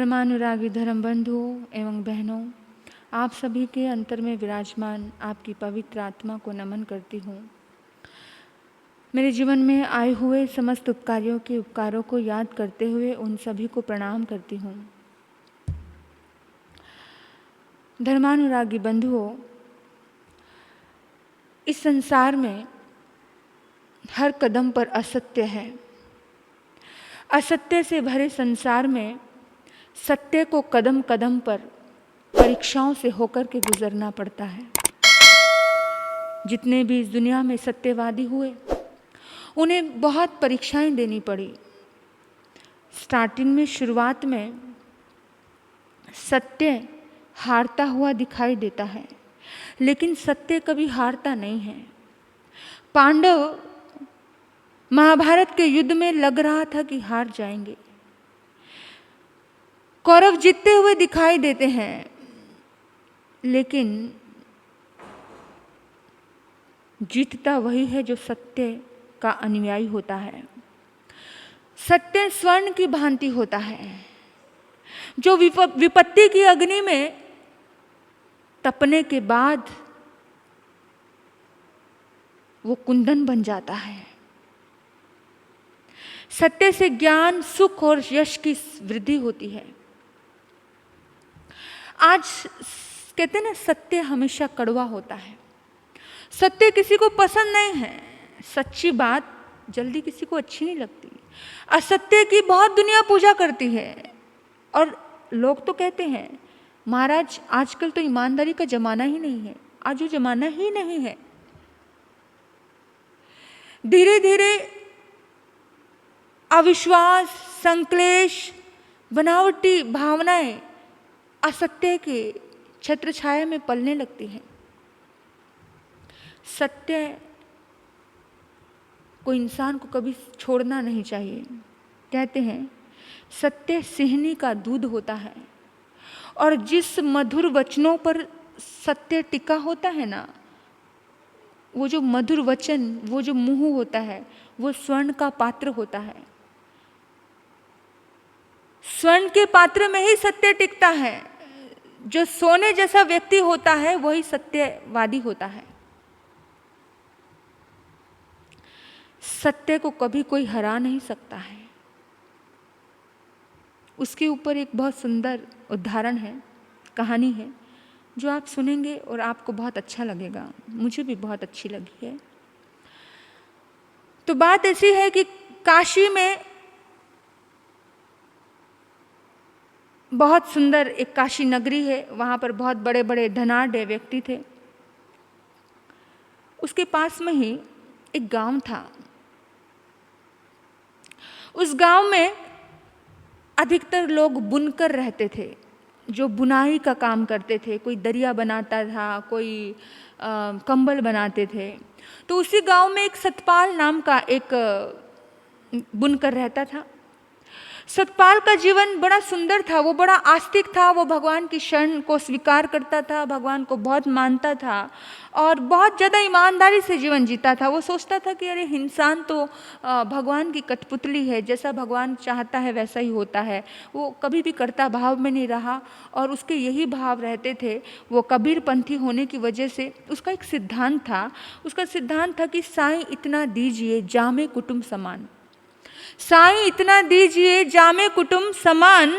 धर्मानुरागी धर्म बंधुओं एवं बहनों, आप सभी के अंतर में विराजमान आपकी पवित्र आत्मा को नमन करती हूँ। मेरे जीवन में आए हुए समस्त उपकारियों के उपकारों को याद करते हुए उन सभी को प्रणाम करती हूँ। धर्मानुरागी बंधुओं, इस संसार में हर कदम पर असत्य है। असत्य से भरे संसार में सत्य को कदम कदम पर परीक्षाओं से होकर के गुजरना पड़ता है। जितने भी इस दुनिया में सत्यवादी हुए, उन्हें बहुत परीक्षाएं देनी पड़ी। स्टार्टिंग में, शुरुआत में सत्य हारता हुआ दिखाई देता है, लेकिन सत्य कभी हारता नहीं है। पांडव महाभारत के युद्ध में लग रहा था कि हार जाएंगे। कौरव जीतते हुए दिखाई देते हैं, लेकिन जीतता वही है जो सत्य का अनुयायी होता है। सत्य स्वर्ण की भांति होता है, जो विपत्ति की अग्नि में तपने के बाद वो कुंदन बन जाता है। सत्य से ज्ञान, सुख और यश की वृद्धि होती है। आज कहते हैं ना, सत्य हमेशा कड़वा होता है। सत्य किसी को पसंद नहीं है। सच्ची बात जल्दी किसी को अच्छी नहीं लगती। असत्य की बहुत दुनिया पूजा करती है, और लोग तो कहते हैं महाराज आजकल तो ईमानदारी का जमाना ही नहीं है। आज वो जमाना ही नहीं है। धीरे धीरे अविश्वास, संक्लेश, बनावटी भावनाएं असत्य के छत्र छाया में पलने लगती हैं। सत्य को इंसान को कभी छोड़ना नहीं चाहिए। कहते हैं सत्य सिंहनी का दूध होता है, और जिस मधुर वचनों पर सत्य टिका होता है ना, वो जो मधुर वचन, वो जो मुंह होता है, वो स्वर्ण का पात्र होता है। स्वर्ण के पात्र में ही सत्य टिकता है। जो सोने जैसा व्यक्ति होता है वही सत्यवादी होता है। सत्य को कभी कोई हरा नहीं सकता है। उसके ऊपर एक बहुत सुंदर उदाहरण है, कहानी है, जो आप सुनेंगे और आपको बहुत अच्छा लगेगा। मुझे भी बहुत अच्छी लगी है। तो बात ऐसी है कि काशी में बहुत सुंदर एक काशी नगरी है। वहाँ पर बहुत बड़े बड़े धनाढ्य व्यक्ति थे। उसके पास में ही एक गांव था। उस गांव में अधिकतर लोग बुनकर रहते थे, जो बुनाई का काम करते थे। कोई दरिया बनाता था, कोई कंबल बनाते थे। तो उसी गांव में एक सतपाल नाम का एक बुनकर रहता था। सतपाल का जीवन बड़ा सुंदर था। वो बड़ा आस्तिक था। वो भगवान की शरण को स्वीकार करता था, भगवान को बहुत मानता था, और बहुत ज़्यादा ईमानदारी से जीवन जीता था। वो सोचता था कि अरे इंसान तो भगवान की कठपुतली है, जैसा भगवान चाहता है वैसा ही होता है। वो कभी भी कर्ता भाव में नहीं रहा, और उसके यही भाव रहते थे। वो कबीरपंथी होने की वजह से उसका एक सिद्धांत था। उसका सिद्धांत था कि साईं इतना दीजिए जामे कुटुंब समान। साईं इतना दीजिए जामे कुटुंब समान,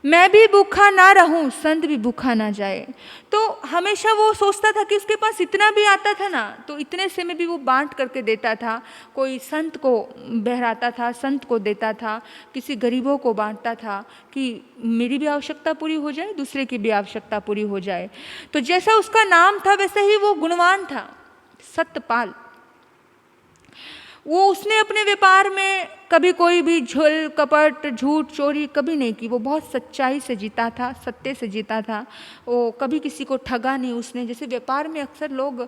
मैं भी भूखा ना रहूं, संत भी भूखा ना जाए। तो हमेशा वो सोचता था कि उसके पास इतना भी आता था ना, तो इतने से में भी वो बांट करके देता था। कोई संत को बहराता था, संत को देता था, किसी गरीबों को बांटता था कि मेरी भी आवश्यकता पूरी हो जाए, दूसरे की भी आवश्यकता पूरी हो जाए। तो जैसा उसका नाम था वैसे ही वो गुणवान था, सतपाल। वो उसने अपने व्यापार में कभी कोई भी झोल, कपट, झूठ, चोरी कभी नहीं की। वो बहुत सच्चाई से जीता था, सत्य से जीता था। वो कभी किसी को ठगा नहीं उसने। जैसे व्यापार में अक्सर लोग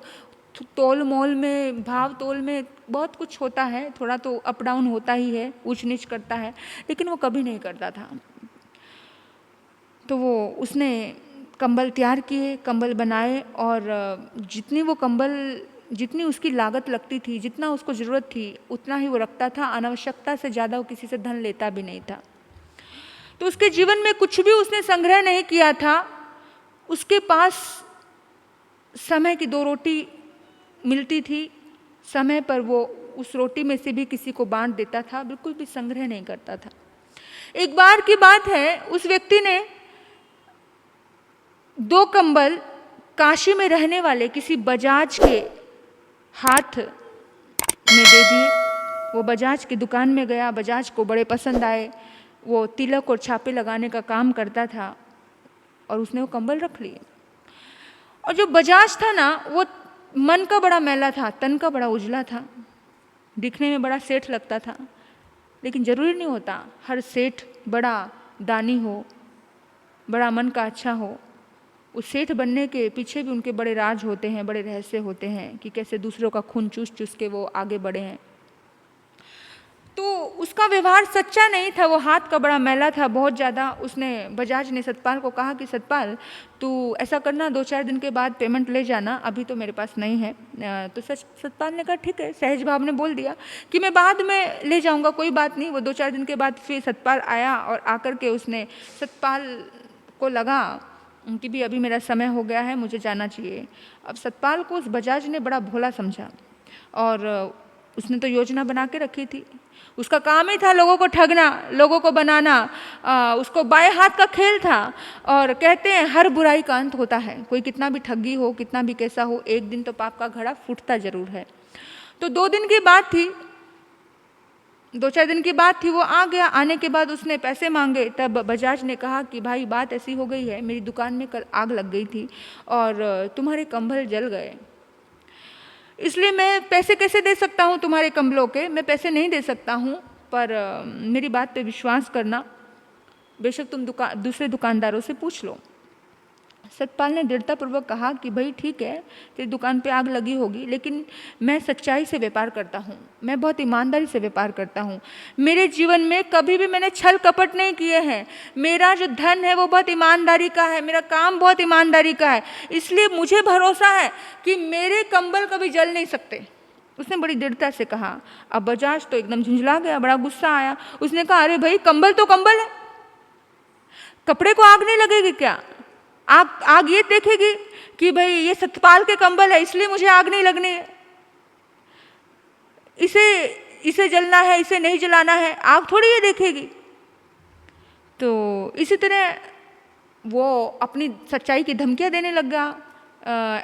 तोल मोल में, भाव तोल में बहुत कुछ होता है, थोड़ा तो अप डाउन होता ही है, ऊंच नीच करता है, लेकिन वो कभी नहीं करता था। तो वो उसने कंबल तैयार किए, कंबल बनाए, और जितनी उसकी लागत लगती थी, जितना उसको ज़रूरत थी, उतना ही वो रखता था। अनावश्यकता से ज़्यादा वो किसी से धन लेता भी नहीं था। तो उसके जीवन में कुछ भी उसने संग्रह नहीं किया था। उसके पास समय की 2 रोटी मिलती थी, समय पर वो उस रोटी में से भी किसी को बांट देता था, बिल्कुल भी संग्रह नहीं करता था। एक बार की बात है, उस व्यक्ति ने 2 कंबल काशी में रहने वाले किसी बजाज के हाथ में दे दिए। वो बजाज की दुकान में गया, बजाज को बड़े पसंद आए, वो तिलक और छापे लगाने का काम करता था और उसने वो कंबल रख लिए। और जो बजाज था ना, वो मन का बड़ा मैला था, तन का बड़ा उजला था, दिखने में बड़ा सेठ लगता था, लेकिन जरूरी नहीं होता हर सेठ बड़ा दानी हो, बड़ा मन का अच्छा हो। उस सेठ बनने के पीछे भी उनके बड़े राज होते हैं, बड़े रहस्य होते हैं कि कैसे दूसरों का खून चूस चूस के वो आगे बढ़े हैं। तो उसका व्यवहार सच्चा नहीं था, वो हाथ का बड़ा मैला था बहुत ज़्यादा। उसने बजाज ने सतपाल को कहा कि सतपाल, तू ऐसा करना, 2-4 दिन के बाद पेमेंट ले जाना, अभी तो मेरे पास नहीं है। तो सतपाल ने कहा ठीक है, सहज भाव ने बोल दिया कि मैं बाद में ले जाऊंगा, कोई बात नहीं। वो 2-4 दिन के बाद फिर सतपाल आया और आकर के उसने सतपाल को लगा कि भी अभी मेरा समय हो गया है, मुझे जाना चाहिए। अब सतपाल को उस बजाज ने बड़ा भोला समझा और उसने तो योजना बना के रखी थी, उसका काम ही था लोगों को ठगना, लोगों को बनाना, उसको बाएं हाथ का खेल था। और कहते हैं हर बुराई का अंत होता है, कोई कितना भी ठगी हो, कितना भी कैसा हो, एक दिन तो पाप का घड़ा फूटता जरूर है। तो 2 दिन की बात थी, 2-4 दिन की बात थी, वो आ गया। आने के बाद उसने पैसे मांगे, तब बजाज ने कहा कि भाई बात ऐसी हो गई है, मेरी दुकान में कल आग लग गई थी और तुम्हारे कंबल जल गए, इसलिए मैं पैसे कैसे दे सकता हूँ तुम्हारे कंबलों के, मैं पैसे नहीं दे सकता हूँ, पर मेरी बात पे विश्वास करना, बेशक तुम दूसरे दुकानदारों से पूछ लो। सतपाल ने दृढ़तापूर्वक कहा कि भाई ठीक है, तेरी दुकान पे आग लगी होगी, लेकिन मैं सच्चाई से व्यापार करता हूँ, मैं बहुत ईमानदारी से व्यापार करता हूँ, मेरे जीवन में कभी भी मैंने छल कपट नहीं किए हैं, मेरा जो धन है वो बहुत ईमानदारी का है, मेरा काम बहुत ईमानदारी का है, इसलिए मुझे भरोसा है कि मेरे कंबल कभी जल नहीं सकते। उसने बड़ी दृढ़ता से कहा। अब बजाज तो एकदम झुंझला गया, बड़ा गुस्सा आया। उसने कहा अरे भाई, कंबल तो कंबल है, कपड़े को आग नहीं लगेगी क्या? आग ये देखेगी कि भाई ये सतपाल के कंबल है इसलिए मुझे आग नहीं लगनी है, इसे जलना है, इसे नहीं जलाना है, आग थोड़ी ये देखेगी। तो इसी तरह वो अपनी सच्चाई की धमकियां देने लग गया,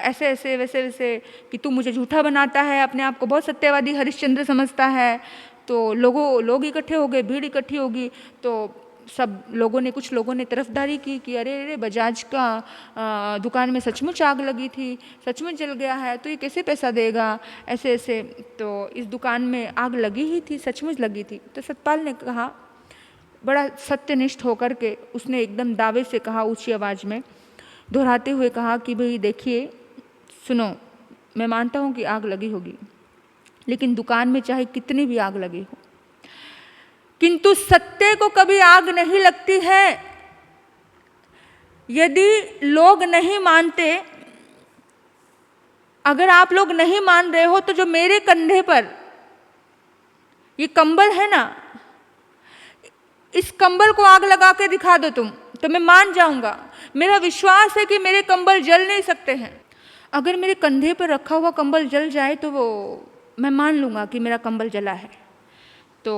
ऐसे ऐसे वैसे वैसे कि तू मुझे झूठा बनाता है, अपने आप को बहुत सत्यवादी हरिश्चंद्र समझता है। तो लोग इकट्ठे हो गए, भीड़ इकट्ठी होगी, तो सब लोगों ने, कुछ लोगों ने तरफदारी की कि अरे अरे बजाज का दुकान में सचमुच आग लगी थी, सचमुच जल गया है, तो ये कैसे पैसा देगा, ऐसे ऐसे। तो इस दुकान में आग लगी ही थी, सचमुच लगी थी। तो सतपाल ने कहा, बड़ा सत्यनिष्ठ होकर के उसने एकदम दावे से कहा, ऊंची आवाज़ में दोहराते हुए कहा कि भाई देखिए सुनो, मैं मानता हूँ कि आग लगी होगी, लेकिन दुकान में चाहे कितनी भी आग लगी हो, किंतु सत्य को कभी आग नहीं लगती है। यदि लोग नहीं मानते, अगर आप लोग नहीं मान रहे हो, तो जो मेरे कंधे पर ये कंबल है ना, इस कंबल को आग लगा के दिखा दो तुम, तो मैं मान जाऊंगा। मेरा विश्वास है कि मेरे कंबल जल नहीं सकते हैं। अगर मेरे कंधे पर रखा हुआ कंबल जल जाए तो वो मैं मान लूंगा कि मेरा कंबल जला है। तो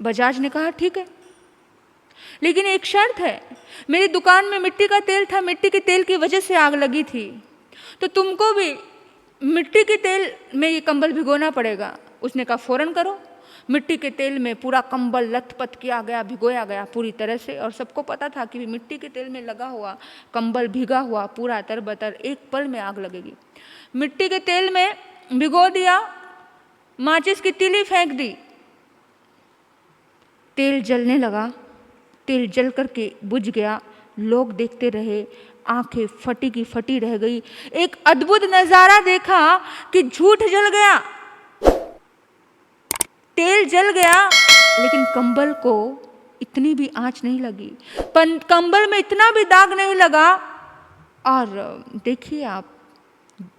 बजाज ने कहा ठीक है, लेकिन एक शर्त है, मेरी दुकान में मिट्टी का तेल था, मिट्टी के तेल की वजह से आग लगी थी, तो तुमको भी मिट्टी के तेल में ये कंबल भिगोना पड़ेगा। उसने कहा फौरन करो। मिट्टी के तेल में पूरा कंबल लथपथ किया गया, भिगोया गया पूरी तरह से, और सबको पता था कि मिट्टी के तेल में लगा हुआ कंबल भीगा हुआ पूरा तरबतर, एक पल में आग लगेगी। मिट्टी के तेल में भिगो दिया, माचिस की तीली फेंक दी, तेल जलने लगा, तेल जल करके बुझ गया। लोग देखते रहे, आंखें फटी की फटी रह गई। एक अद्भुत नजारा देखा कि झूठ जल गया, तेल जल गया, लेकिन कंबल को इतनी भी आंच नहीं लगी, कंबल में इतना भी दाग नहीं लगा। और देखिए आप,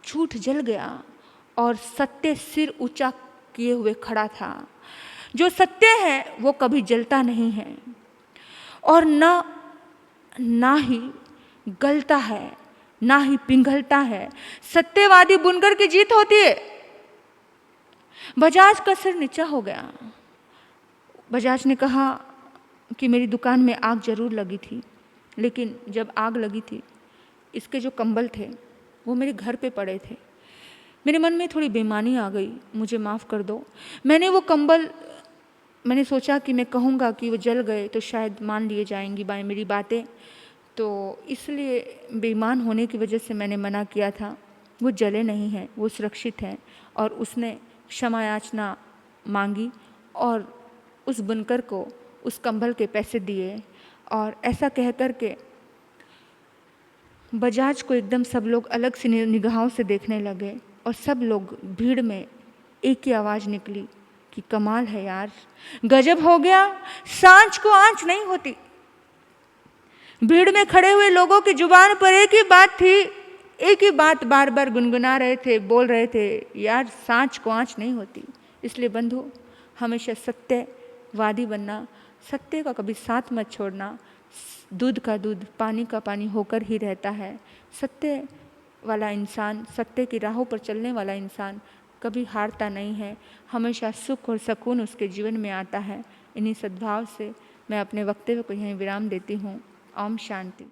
झूठ जल गया और सत्य सिर ऊंचा किए हुए खड़ा था। जो सत्य है वो कभी जलता नहीं है। और ना ही गलता है, ना ही पिघलता है। सत्यवादी बुनकर की जीत होती है। बजाज का सिर नीचा हो गया। बजाज ने कहा कि मेरी दुकान में आग जरूर लगी थी, लेकिन जब आग लगी थी, इसके जो कंबल थे वो मेरे घर पे पड़े थे। मेरे मन में थोड़ी बेईमानी आ गई, मुझे माफ़ कर दो। मैंने सोचा कि मैं कहूँगा कि वो जल गए तो शायद मान लिए जाएंगी मेरी बातें, तो इसलिए बेईमान होने की वजह से मैंने मना किया था। वो जले नहीं हैं, वो सुरक्षित हैं। और उसने क्षमा याचना मांगी और उस बुनकर को उस कंबल के पैसे दिए। और ऐसा कह कर के बजाज को एकदम सब लोग अलग सी निगाहों से देखने लगे और सब लोग भीड़ में एक ही आवाज़ निकली कि कमाल है यार, गजब हो गया, सांच को आंच नहीं होती। भीड़ में खड़े हुए लोगों की जुबान पर एक ही बात थी, एक ही बात बार बार गुनगुना रहे थे, बोल रहे थे, यार सांच को आंच नहीं होती। इसलिए बंधु, हमेशा सत्यवादी बनना, सत्य का कभी साथ मत छोड़ना। दूध का दूध, पानी का पानी होकर ही रहता है। सत्य वाला इंसान, सत्य की राहों पर चलने वाला इंसान कभी हारता नहीं है। हमेशा सुख और सुकून उसके जीवन में आता है। इन्हीं सद्भाव से मैं अपने वक्तव्य को यहीं विराम देती हूँ। ओम शांति।